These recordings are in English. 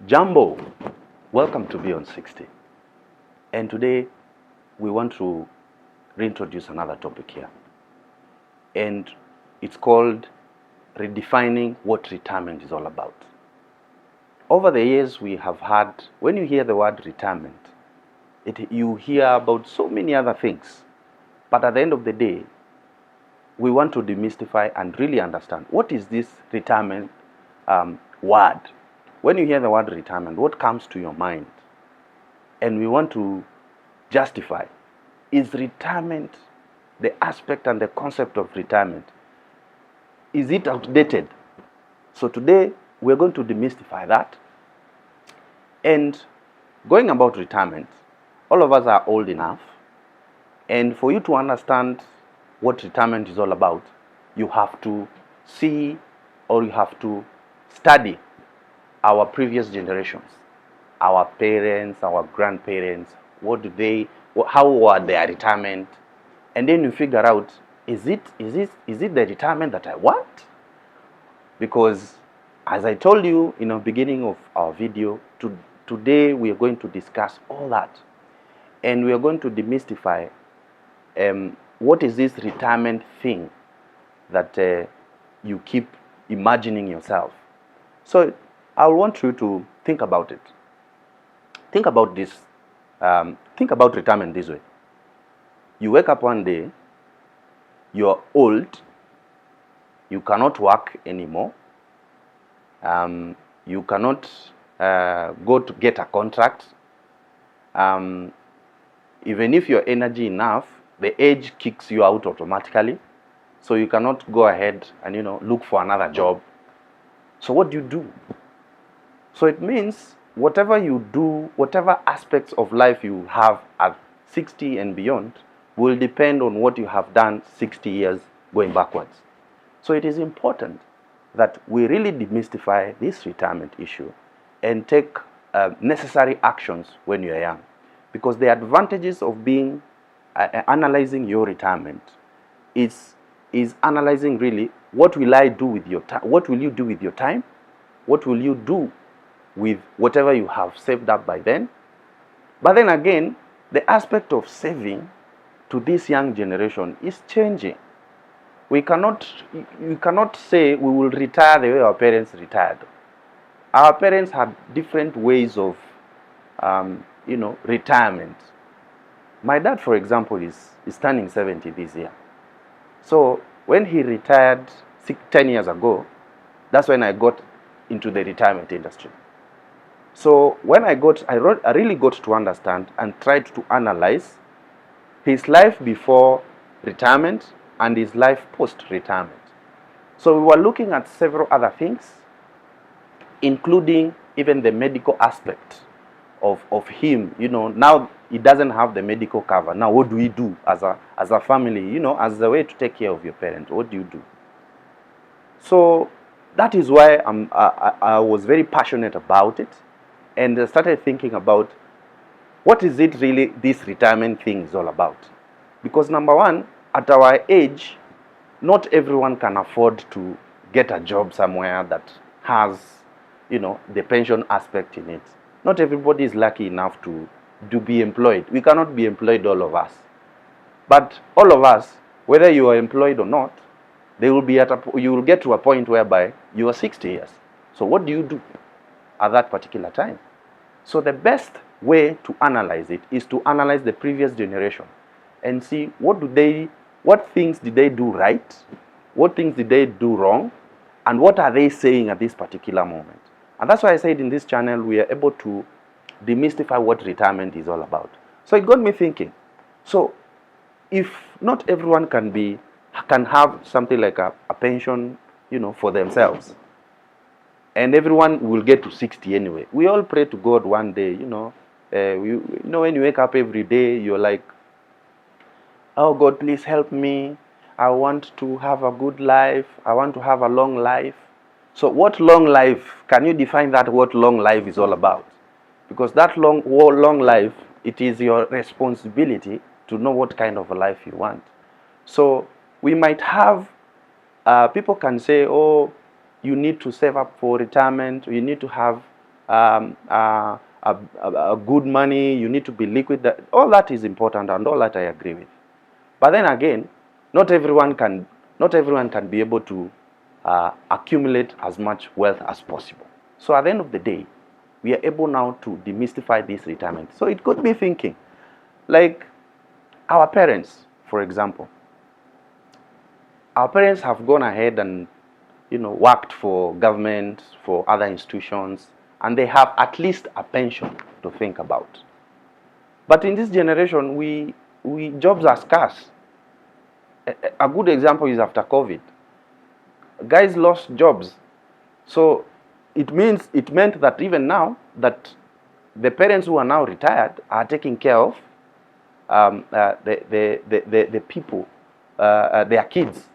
Jumbo, welcome to Beyond 60. And today we want to reintroduce another topic here. And it's called redefining what retirement is all about. Over the years we have had, when you hear the word retirement, you hear about so many other things. But at the end of the day, we want to demystify and really understand what is this retirement word. When you hear the word retirement, what comes to your mind? And we want to justify, is retirement, the aspect and the concept of retirement, is it outdated? So today we're going to demystify that. And going about retirement, all of us are old enough, and for you to understand what retirement is all about, you have to see or you have to study our previous generations, our parents, our grandparents. How were their retirement? And then you figure out, is it the retirement that I want? Because as I told you in the beginning of our video, today we are going to discuss all that, and we are going to demystify what is this retirement thing that you keep imagining yourself. So I want you to think about it. Think about this. Think about retirement this way. You wake up one day, you're old, you cannot work anymore, you cannot go to get a contract. Even if you're energy enough, the age kicks you out automatically, so you cannot go ahead and look for another job. So what do? So it means whatever you do, whatever aspects of life you have at 60 and beyond will depend on what you have done 60 years going backwards. So it is important that we really demystify this retirement issue and take necessary actions when you are young. Because the advantages of being analyzing your retirement is analyzing really what will I do with your time, what will you do with your time, what will you do with whatever you have saved up by then. But then again, the aspect of saving to this young generation is changing. You cannot say we will retire the way our parents retired. Our parents had different ways of retirement. My dad, for example, is turning 70 this year. So when he retired 10 years ago, that's when I got into the retirement industry. So when I really got to understand and tried to analyze his life before retirement and his life post-retirement. So we were looking at several other things, including even the medical aspect of him. Now he doesn't have the medical cover. Now what do we do as a family, as a way to take care of your parents? What do you do? So that is why I was very passionate about it. And I started thinking about what is it really this retirement thing is all about. Because number one, at our age, not everyone can afford to get a job somewhere that has, the pension aspect in it. Not everybody is lucky enough to be employed. We cannot be employed, all of us. But all of us, whether you are employed or not, you will get to a point whereby you are 60 years. So what do you do at that particular time? So the best way to analyze it is to analyze the previous generation and see what things did they do right, what things did they do wrong, and what are they saying at this particular moment. And that's why I said in this channel we are able to demystify what retirement is all about. So it got me thinking. So if not everyone can have something like a pension, for themselves, and everyone will get to 60 anyway. We all pray to God one day, when you wake up every day, you're like, oh God, please help me. I want to have a good life. I want to have a long life. So what long life, can you define that, what long life is all about? Because that long life, it is your responsibility to know what kind of a life you want. So we might have, people can say, oh, you need to save up for retirement, you need to have a good money, you need to be liquid. All that is important, and all that I agree with. But then again, not everyone can be able to accumulate as much wealth as possible. So at the end of the day, we are able now to demystify this retirement. So it could be thinking, like our parents, for example. Our parents have gone ahead and worked for government, for other institutions, and they have at least a pension to think about. But in this generation, we jobs are scarce. A good example is after COVID. Guys lost jobs. So it meant that even now that the parents who are now retired are taking care of the people, their kids.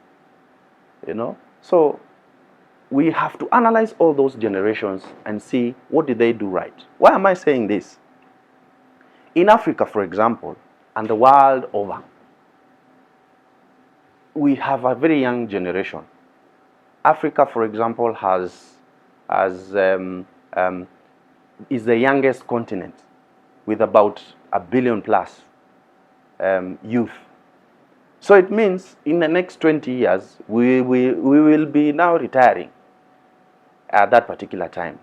So we have to analyze all those generations and see what did they do right. Why am I saying this? In Africa, for example, and the world over, we have a very young generation. Africa, for example, is the youngest continent with about 1 billion plus youth. So it means in the next 20 years, we will be now retiring at that particular time.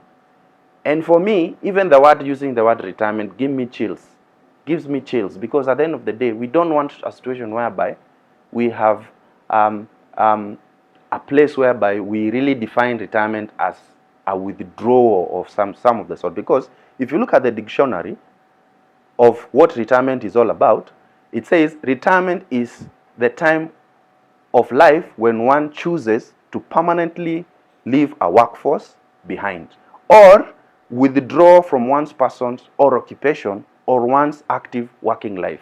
And for me, even using the word retirement gives me chills, because at the end of the day, we don't want a situation whereby we have a place whereby we really define retirement as a withdrawal of some of the sort. Because if you look at the dictionary of what retirement is all about, it says retirement is the time of life when one chooses to permanently leave a workforce behind, or withdraw from one's person or occupation or one's active working life.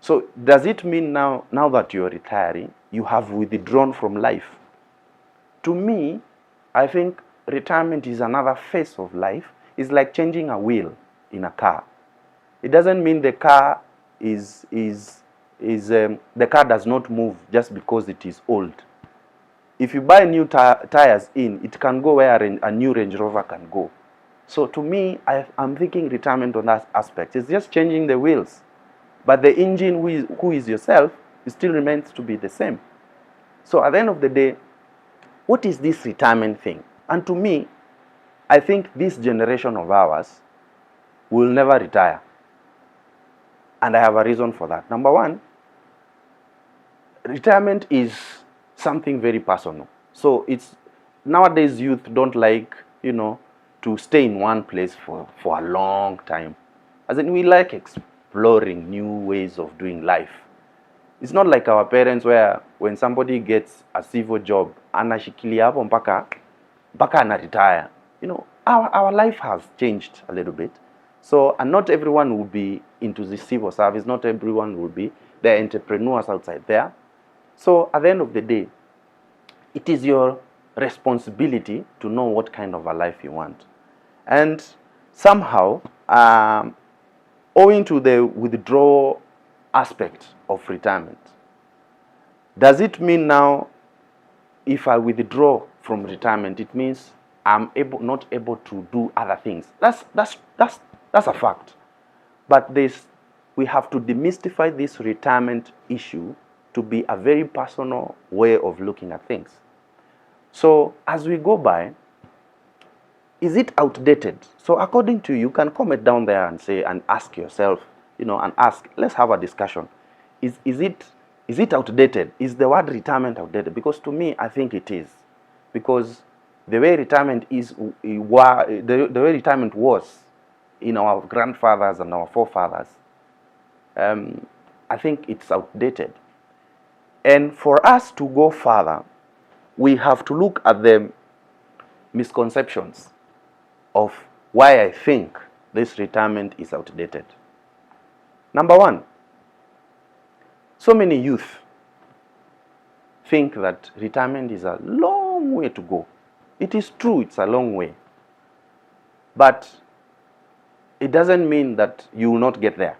So does it mean now that you're retiring, you have withdrawn from life? To me, I think retirement is another phase of life. It's like changing a wheel in a car. It doesn't mean the car the car does not move just because it is old. If you buy new tires it can go where a new Range Rover can go. So to me, I'm thinking retirement on that aspect. It's just changing the wheels. But the engine, who is yourself, it still remains to be the same. So at the end of the day, what is this retirement thing? And to me, I think this generation of ours will never retire. And I have a reason for that. Number one, retirement is something very personal. So nowadays youth don't like, to stay in one place for a long time. As in, we like exploring new ways of doing life. It's not like our parents, where when somebody gets a civil job, anashikilia hapo mpaka ana retire. Our life has changed a little bit. So, and not everyone will be into the civil service. Not everyone will be. There are entrepreneurs outside there. So, at the end of the day, it is your responsibility to know what kind of a life you want. And somehow, owing to the withdrawal aspect of retirement, does it mean now if I withdraw from retirement, it means I'm not able to do other things? That's a fact. But we have to demystify this retirement issue to be a very personal way of looking at things. So as we go by, is it outdated? So according to you, can comment down there and say, and ask yourself, and ask, let's have a discussion. Is it outdated? Is the word retirement outdated? Because to me, I think it is. Because the way retirement the way retirement was in our grandfathers and our forefathers, I think it's outdated. And for us to go further, we have to look at the misconceptions of why I think this retirement is outdated. Number one, so many youth think that retirement is a long way to go. It is true, it's a long way. But it doesn't mean that you will not get there.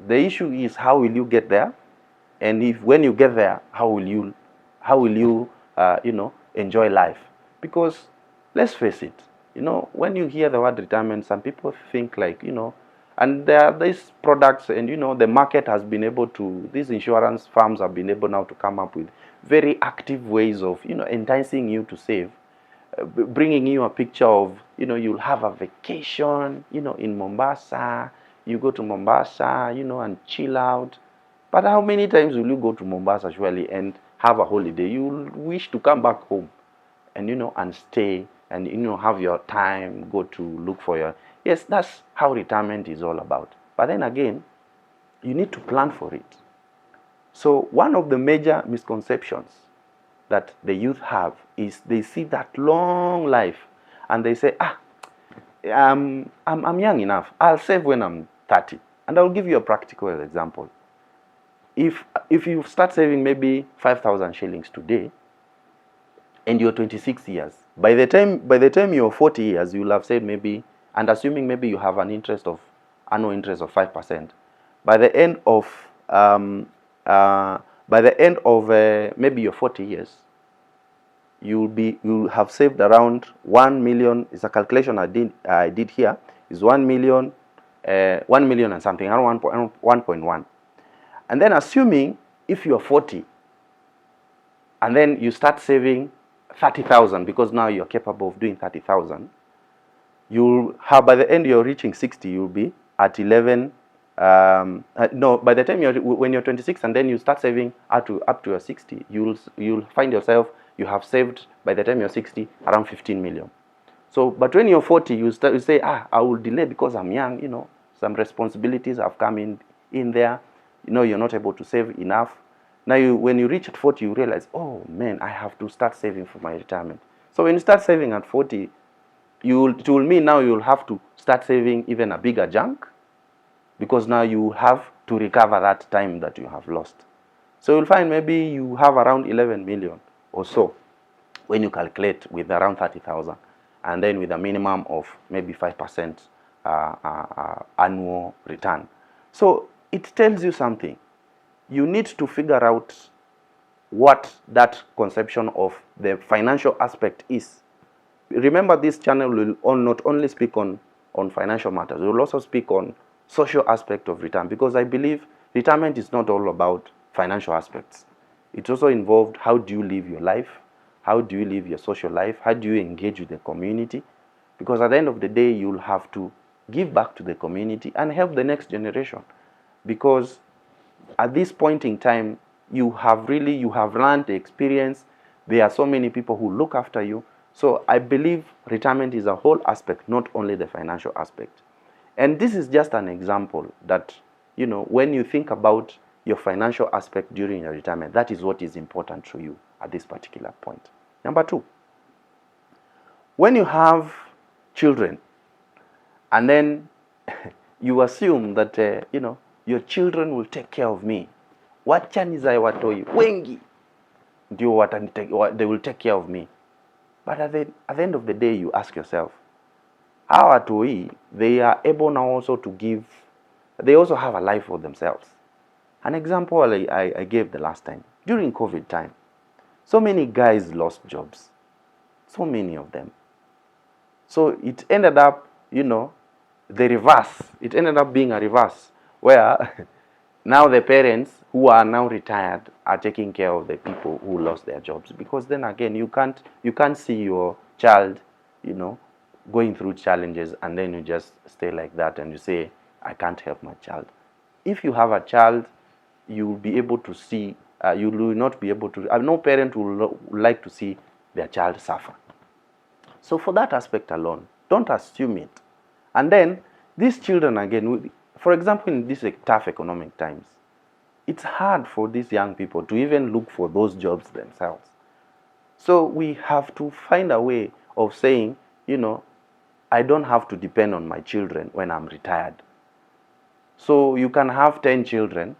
The issue is, how will you get there? And when you get there, how will you enjoy life? Because let's face it, You know, when you hear the word retirement, some people think like, and there are these products, and the market has been able to, these insurance firms have been able now to come up with very active ways of, enticing you to save, bringing you a picture of, you'll have a vacation, in Mombasa, you go to Mombasa, and chill out. But how many times will you go to Mombasa surely and have a holiday? You'll wish to come back home and, and stay and, have your time, go to look for your, yes, that's how retirement is all about. But then again, you need to plan for it. So one of the major misconceptions that the youth have is they see that long life and they say, I'm young enough, I'll save when I'm 30. And I'll give you a practical example. If you start saving maybe 5,000 shillings today and you're 26 years, by the time you're 40 years, you'll have saved maybe, and assuming maybe you have an annual interest of 5%, by the end of maybe your 40 years, you'll have saved around 1 million. It's a calculation I did here. Is 1 million, 1 million and something, around 1.1. And then assuming if you are 40, and then you start saving 30,000, because now you're capable of doing 30,000, you'll have, by the end you're reaching 60, you'll be at 11. No, by the time when you're 26 and then you start saving up to your 60, you'll find yourself, you have saved by the time you're 60 around 15 million. So, but when you're 40, you say, I will delay because I'm young, some responsibilities have come in there, you're not able to save enough. Now, when you reach at 40, you realize, oh man, I have to start saving for my retirement. So when you start saving at 40, it will mean now you'll have to start saving even a bigger chunk, because now you have to recover that time that you have lost. So you'll find maybe you have around 11 million or so when you calculate with around 30,000, and then with a minimum of maybe 5% annual return. So it tells you something. You need to figure out what that conception of the financial aspect is. Remember, this channel will not only speak on financial matters, we will also speak on social aspect of retirement, because I believe retirement is not all about financial aspects. It's also involved, how do you live your life? How do you live your social life? How do you engage with the community? Because at the end of the day, you'll have to give back to the community and help the next generation. Because at this point in time, you have learned the experience. There are so many people who look after you. So I believe retirement is a whole aspect, not only the financial aspect. And this is just an example that, when you think about your financial aspect during your retirement, that is what is important to you at this particular point. Number 2, when you have children, and then you assume that, your children will take care of me. Wacha nizae watoi wengi ndio they will take care of me. But at the end of the day, you ask yourself, how watoi, they are able now also to give, they also have a life for themselves. An example I gave the last time, during COVID time, so many guys lost jobs, so many of them. So it ended up, the reverse. It ended up being a reverse, where now the parents who are now retired are taking care of the people who lost their jobs. Because then again, you can't see your child, going through challenges, and then you just stay like that and you say, I can't help my child. If you have a child, you will be able to see, you will not be able to, no parent will like to see their child suffer. So for that aspect alone, don't assume it. And then these children, again, for example, in these tough economic times, it's hard for these young people to even look for those jobs themselves. So we have to find a way of saying, I don't have to depend on my children when I'm retired. So you can have 10 children,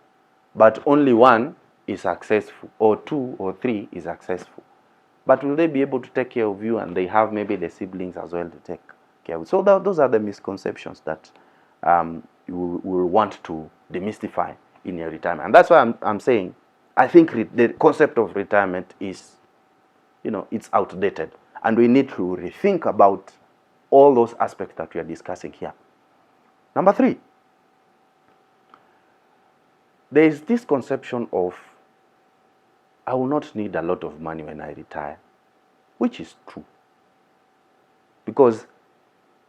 but only one is successful, or 2 or 3 is successful. But will they be able to take care of you, and they have maybe the siblings as well to take care of? So those are the misconceptions that you will want to demystify in your retirement. And that's why I'm saying, I think the concept of retirement is, it's outdated. And we need to rethink about all those aspects that we are discussing here. Number 3, there is this conception of, I will not need a lot of money when I retire, which is true. Because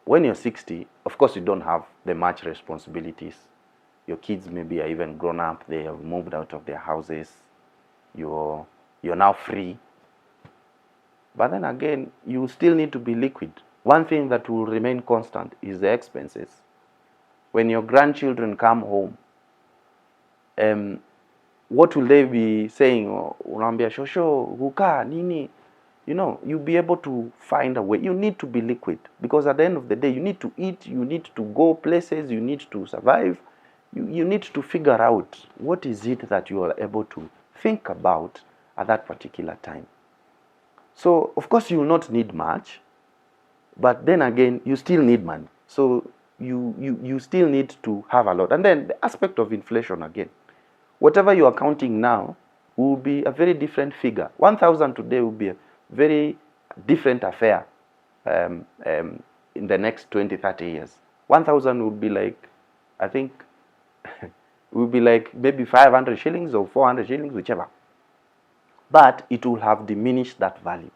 when you're 60, of course you don't have the much responsibilities. Your kids maybe are even grown up, they have moved out of their houses, you're now free. But then again, you still need to be liquid. One thing that will remain constant is the expenses. When your grandchildren come home, what will they be saying? Unambia shosho, huka, nini? You know, you'll be able to find a way. You need to be liquid, because at the end of the day, you need to eat, you need to go places, you need to survive. You need to figure out what is it that you are able to think about at that particular time. So, of course, you will not need much, but then again, you still need money. So, you still need to have a lot. And then the aspect of inflation again. Whatever you are counting now will be a very different figure. 1,000 today will be a very different affair in the next 20, 30 years. 1,000 will be like, I think, will be like maybe 500 shillings or 400 shillings, whichever. But it will have diminished that value.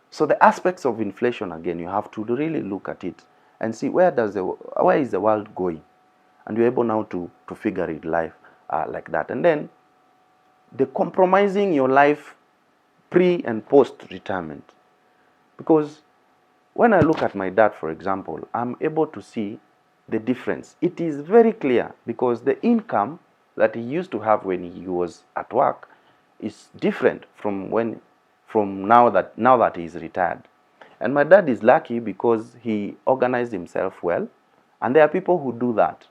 So the aspects of inflation, again, you have to really look at it and see where is the world going, and you're able now to figure it life like that. And then the compromising your life pre and post retirement, because when I look at my dad, for example, I'm able to see the difference. It is very clear, because the income that he used to have when he was at work is different from now that he's retired. And my dad is lucky because he organized himself well, and there are people who do that.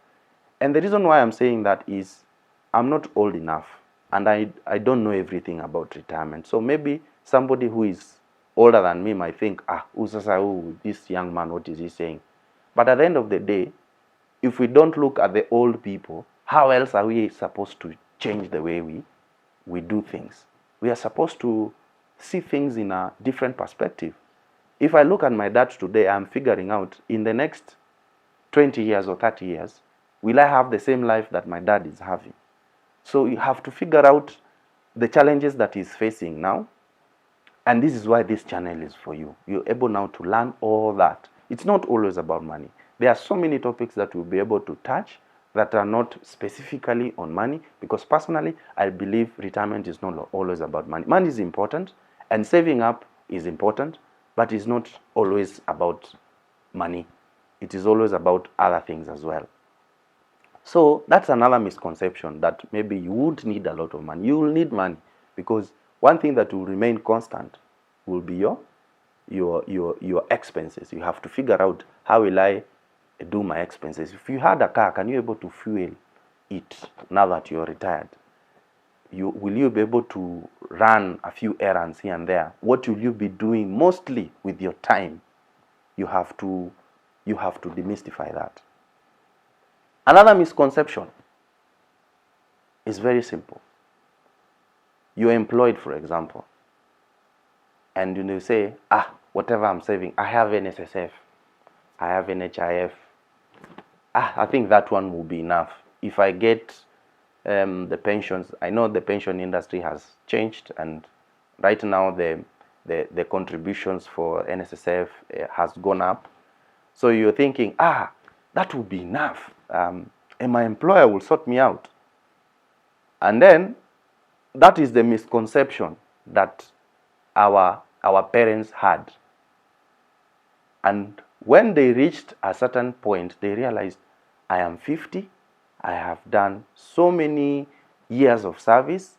And the reason why I'm saying that is I'm not old enough, and I don't know everything about retirement. So maybe somebody who is older than me might think, this young man, what is he saying? But at the end of the day, if we don't look at the old people, how else are we supposed to change the way we do things? We are supposed to see things in a different perspective. If I look at my dad today, I'm figuring out in the next 20 years or 30 years, will I have the same life that my dad is having? So you have to figure out the challenges that he's facing now. And this is why this channel is for you. You're able now to learn all that. It's not always about money. There are so many topics that we'll be able to touch that are not specifically on money, because personally, I believe retirement is not always about money. Money is important, and saving up is important, but it's not always about money. It is always about other things as well. So that's another misconception, that maybe you won't need a lot of money. You will need money, because one thing that will remain constant will be your expenses. You have to figure out, how will I do my expenses? If you had a car, can you be able to fuel it now that you're retired? Will you be able to run a few errands here and there? What will you be doing mostly with your time? You have to demystify that. Another misconception is very simple. You're employed, for example, and you say, whatever I'm saving, I have NSSF, I have NHIF. I think that one will be enough. If I get the pensions, I know the pension industry has changed, and right now the contributions for NSSF has gone up. So you're thinking, that will be enough, and my employer will sort me out. And then that is the misconception that our parents had. And when they reached a certain point, they realized, I am 50, I have done so many years of service,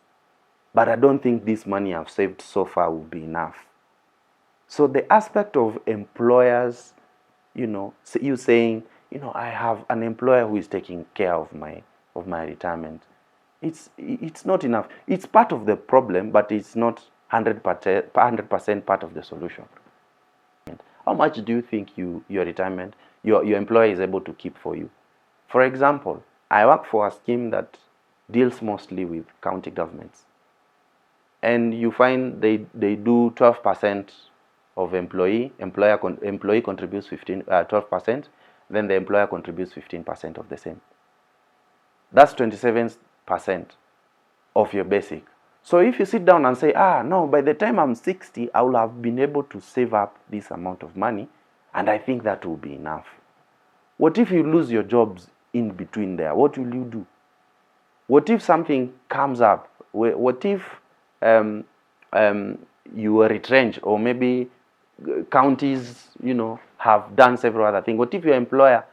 but I don't think this money I've saved so far will be enough. So the aspect of employers, you saying, I have an employer who is taking care of my retirement, it's not enough. It's part of the problem, but it's not 100% part of the solution. How much do you think your retirement, your employer is able to keep for you? For example, I work for a scheme that deals mostly with county governments, and you find they do 12% of employee contributes 12%, then the employer contributes 15% of the same. That's 27% of your basic. So if you sit down and say, no, by the time I'm 60, I will have been able to save up this amount of money, and I think that will be enough. What if you lose your jobs in between there? What will you do? What if something comes up? What if you are retrenched, or maybe counties, have done several other things? What if your employer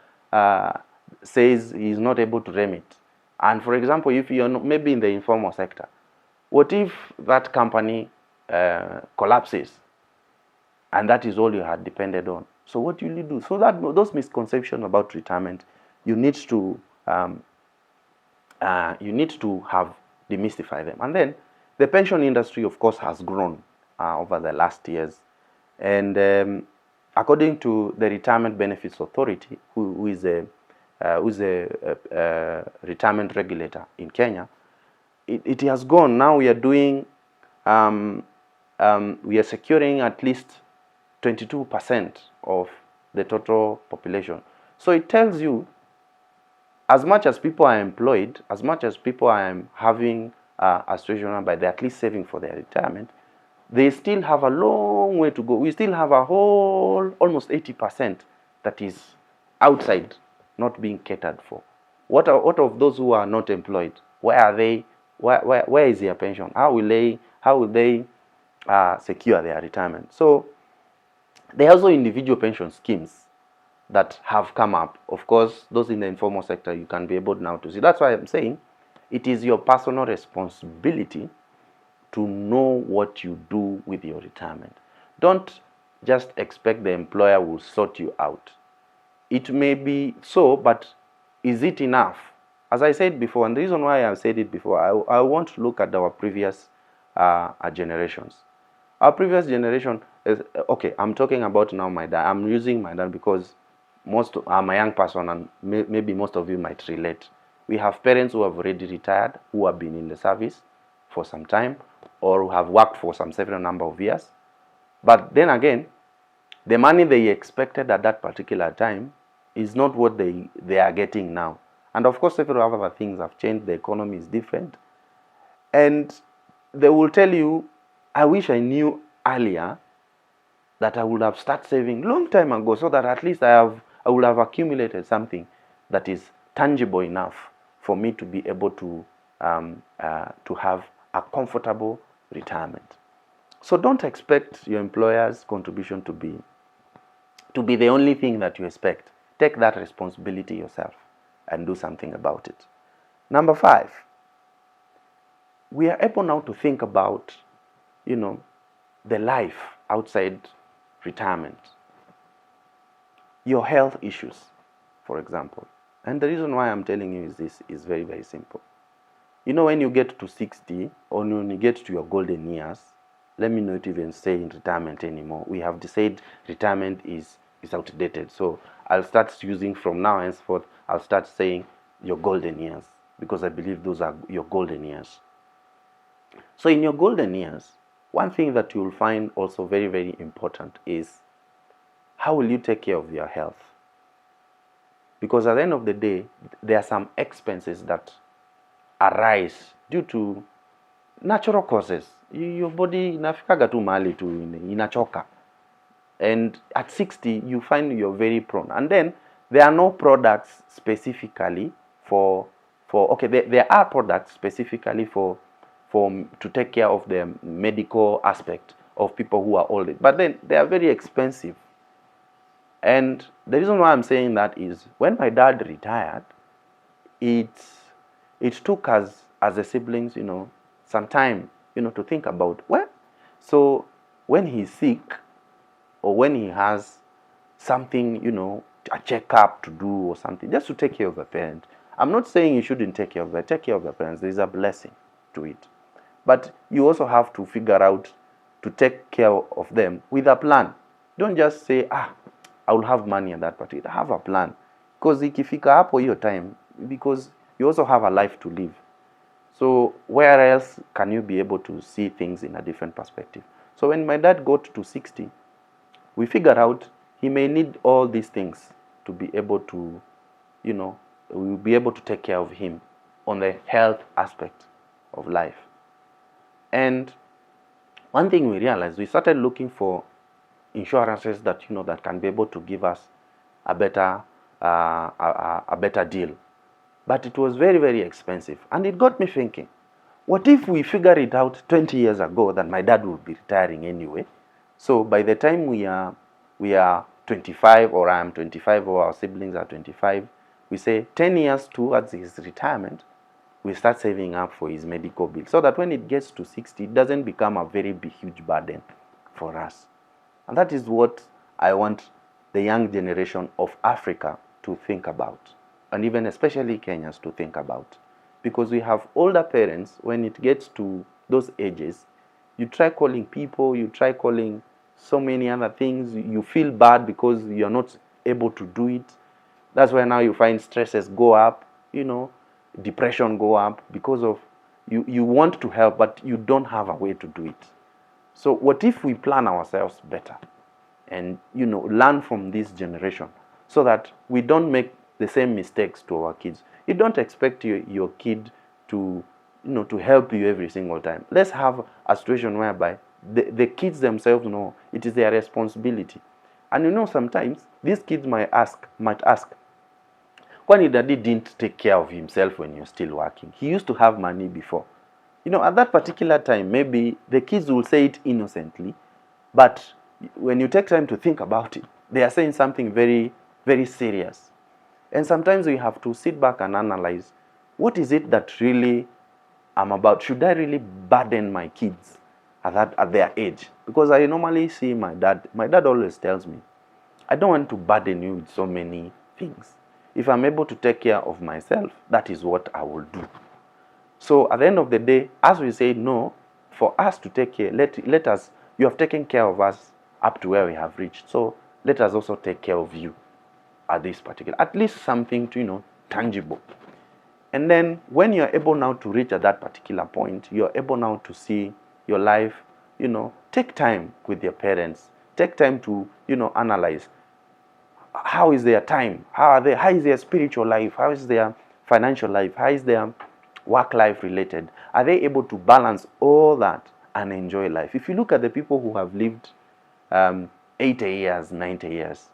says he's not able to remit? And for example, if you're maybe in the informal sector, what if that company collapses and that is all you had depended on? So what will you do? So that those misconceptions about retirement, you need to have demystify them. And then the pension industry, of course, has grown over the last years. And according to the Retirement Benefits Authority, who is a retirement regulator in Kenya, it has gone. Now we are doing, we are securing at least 22% of the total population. So it tells you, as much as people are employed, as much as people are having a situation by they're at least saving for their retirement, they still have a long way to go. We still have a whole almost 80% that is outside, not being catered for. What of those who are not employed? Where are they? Where is their pension? How will they secure their retirement? So there are also individual pension schemes that have come up. Of course, those in the informal sector, you can be able now to see. That's why I'm saying it is your personal responsibility to know what you do with your retirement. Don't just expect the employer will sort you out. It may be so, but is it enough? As I said before, and the reason why I've said it before, I want to look at our previous generations. Our previous generation is, okay, I'm talking about now my dad. I'm using my dad because I'm a young person, and maybe most of you might relate. We have parents who have already retired, who have been in the service for some time, or who have worked for some several number of years. But then again, the money they expected at that particular time is not what they are getting now. And of course, several other things have changed. The economy is different. And they will tell you, I wish I knew earlier that I would have started saving long time ago, so that at least I would have accumulated something that is tangible enough for me to be able to have a comfortable retirement. So don't expect your employer's contribution to be the only thing that you expect. Take that responsibility yourself and do something about it. Number 5, we are able now to think about, the life outside retirement. Your health issues, for example. And the reason why I'm telling you is very, very simple. When you get to 60, or when you get to your golden years, let me not even say in retirement anymore. We have decided retirement is outdated. So I'll start using from now henceforth, I'll start saying your golden years, because I believe those are your golden years. So in your golden years, one thing that you'll find also very, very important is how will you take care of your health? Because at the end of the day, there are some expenses that arise due to natural causes. Your body inafikaga tu mahali tu inachoka. And at 60, you find you're very prone. And then there are no products specifically there are products specifically to take care of the medical aspect of people who are older. But then they are very expensive. And the reason why I'm saying that is when my dad retired, it took us as the siblings, some time, to think about, so when he's sick or when he has something, a checkup to do or something, just to take care of the parent. I'm not saying you shouldn't take care of the parents. There is a blessing to it. But you also have to figure out to take care of them with a plan. Don't just say, I will have money at that particular. Have a plan. Because ikifika hapo hiyo time, because you also have a life to live. So where else can you be able to see things in a different perspective? So when my dad got to 60, we figure out he may need all these things to be able to, we'll be able to take care of him on the health aspect of life. And one thing we realized, we started looking for insurances that, that can be able to give us a better deal. But it was very, very expensive. And it got me thinking, what if we figured it out 20 years ago that my dad would be retiring anyway? So by the time we are 25, or I am 25, or our siblings are 25, we say 10 years towards his retirement, we start saving up for his medical bill, so that when it gets to 60, it doesn't become a very big, huge burden for us. And that is what I want the young generation of Africa to think about, and even especially Kenyans to think about. Because we have older parents, when it gets to those ages, you try calling people, you try calling so many other things, you feel bad because you're not able to do it. That's why now you find stresses go up, depression go up, because of you want to help, but you don't have a way to do it. So what if we plan ourselves better and, learn from this generation, so that we don't make the same mistakes to our kids. You don't expect your kid to, to help you every single time. Let's have a situation whereby the kids themselves know it is their responsibility. And sometimes these kids might ask, when daddy didn't take care of himself when you're still working? He used to have money before. At that particular time, maybe the kids will say it innocently, but when you take time to think about it, they are saying something very, very serious. And sometimes we have to sit back and analyze, what is it that really I'm about? Should I really burden my kids at their age? Because I normally see my dad always tells me, I don't want to burden you with so many things. If I'm able to take care of myself, that is what I will do. So at the end of the day, as we say, no, for us to take care, let us, you have taken care of us up to where we have reached. So let us also take care of you at this particular, at least something to, tangible. And then when you're able now to reach at that particular point, you're able now to see your life, take time with your parents. Take time to, analyze how is their time, how is their spiritual life, how is their financial life, how is their work life related. Are they able to balance all that and enjoy life? If you look at the people who have lived 80 years, 90 years,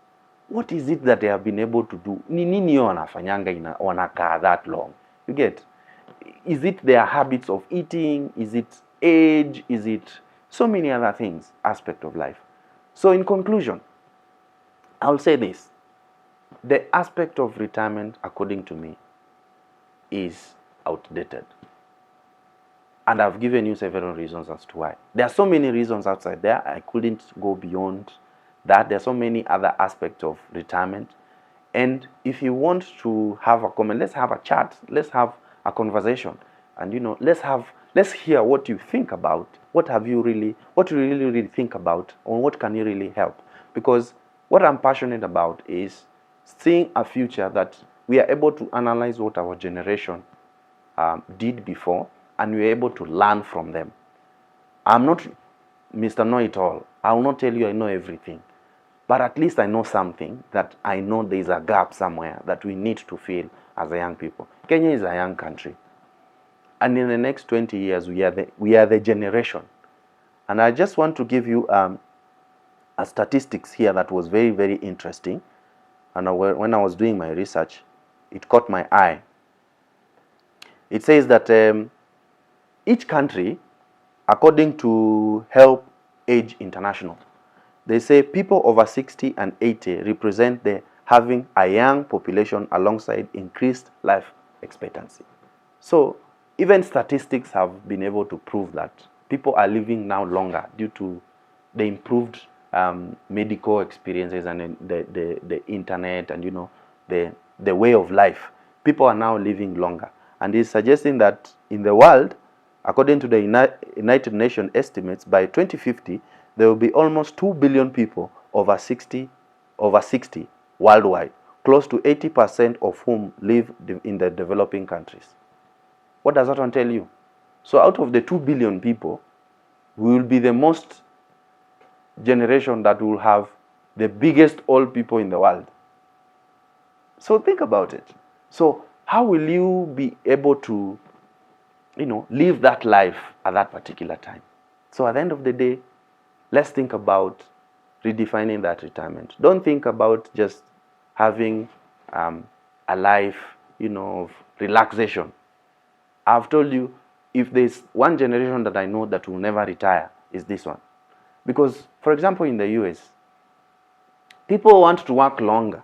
what is it that they have been able to do? Ni nini wanafanyanga wanakaa that long? You get? Is it their habits of eating? Is it age? Is it so many other things, aspect of life? So in conclusion, I'll say this. The aspect of retirement, according to me, is outdated. And I've given you several reasons as to why. There are so many reasons outside there. I couldn't go beyond that. There are so many other aspects of retirement. And if you want to have a comment, let's have a chat. Let's have a conversation. And let's hear what you think about. What you really think about, or what can you really help? Because what I'm passionate about is seeing a future that we are able to analyze what our generation did before, and we're able to learn from them. I'm not Mr. Know-it-all. I will not tell you I know everything. But at least I know something, that I know there is a gap somewhere that we need to fill as a young people. Kenya is a young country. And in the next 20 years, we are the generation. And I just want to give you a statistics here that was very, very interesting. And when I was doing my research, it caught my eye. It says that each country, according to Help Age International, they say people over 60 and 80 represent the having a young population alongside increased life expectancy. So even statistics have been able to prove that people are living now longer due to the improved medical experiences and the internet and the way of life. People are now living longer, and it's suggesting that in the world, according to the United Nations estimates, by 2050 there will be almost 2 billion people over 60 worldwide, close to 80% of whom live in the developing countries. What does that one tell you? So out of the 2 billion people, we will be the most generation that will have the biggest old people in the world. So think about it. So how will you be able to, live that life at that particular time? So at the end of the day, let's think about redefining that retirement. Don't think about just having a life, of relaxation. I've told you, if there's one generation that I know that will never retire, is this one. Because, for example, in the US, people want to work longer.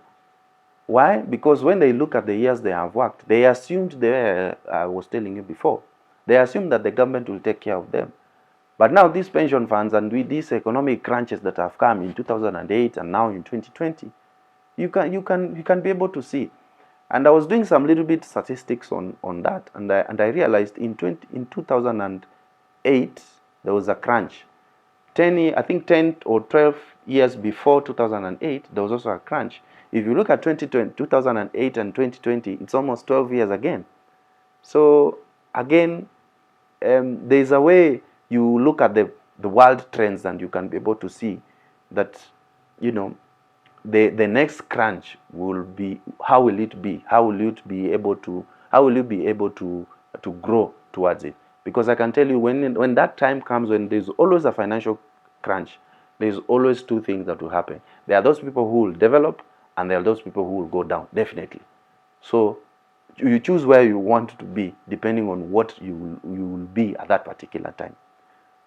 Why? Because when they look at the years they have worked, they assumed I was telling you before, they assume that the government will take care of them. But now these pension funds and with these economic crunches that have come in 2008 and now in 2020, you can be able to see. And I was doing some little bit statistics on that, and I realized in 2008 there was a crunch. 10 or 12 years before 2008, there was also a crunch. If you look at 2008 and 2020, it's almost 12 years again. So again, there's a way you look at the world trends and you can be able to see that, the next crunch will be, how will it be? How will you be able to grow towards it? Because I can tell you, when that time comes, when there's always a financial crunch, there's always two things that will happen. There are those people who will develop, and there are those people who will go down, definitely. So you choose where you want to be depending on what you will be at that particular time.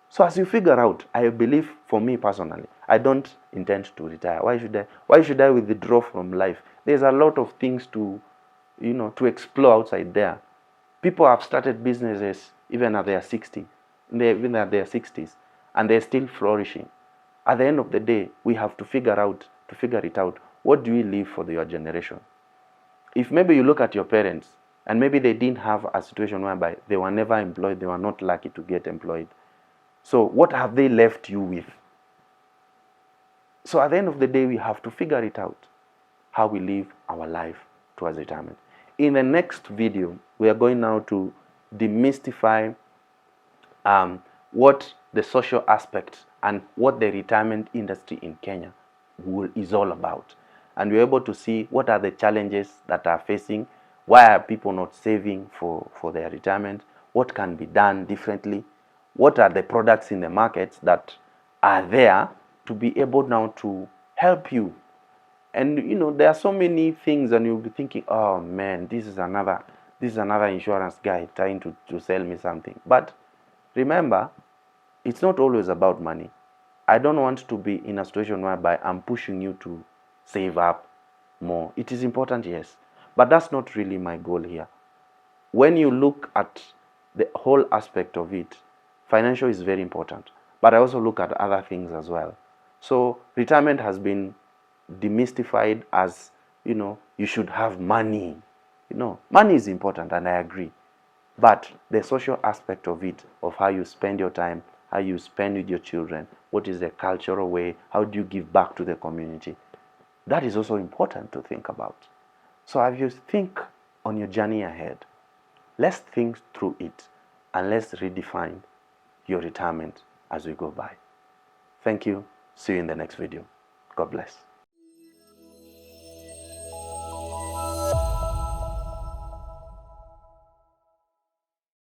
So as you figure out, I believe, for me personally, I don't intend to retire. Why should I withdraw from life? There's a lot of things to explore outside there. People have started businesses even at their 60s, even at their 60s, and they're still flourishing. At the end of the day, we have to figure it out. What do we leave for your generation? If maybe you look at your parents, and maybe they didn't have a situation whereby they were never employed, they were not lucky to get employed. So what have they left you with? So at the end of the day, we have to figure it out, how we live our life towards retirement. In the next video, we are going now to demystify what the social aspects and what the retirement industry in Kenya is all about. And we're able to see what are the challenges that are facing, why are people not saving for their retirement, what can be done differently, what are the products in the markets that are there to be able now to help you. And there are so many things, and you'll be thinking, oh man, this is another insurance guy trying to sell me something. But remember, it's not always about money. I don't want to be in a situation whereby I'm pushing you to save up more. It is important, yes, but that's not really my goal here. When you look at the whole aspect of it, financial is very important, but I also look at other things as well. So retirement has been demystified as, you should have money. Money is important, and I agree. But the social aspect of it, of how you spend your time, how you spend with your children, what is the cultural way, how do you give back to the community, that is also important to think about. So as you think on your journey ahead, let's think through it, and let's redefine your retirement as we go by. Thank you. See you in the next video. God bless.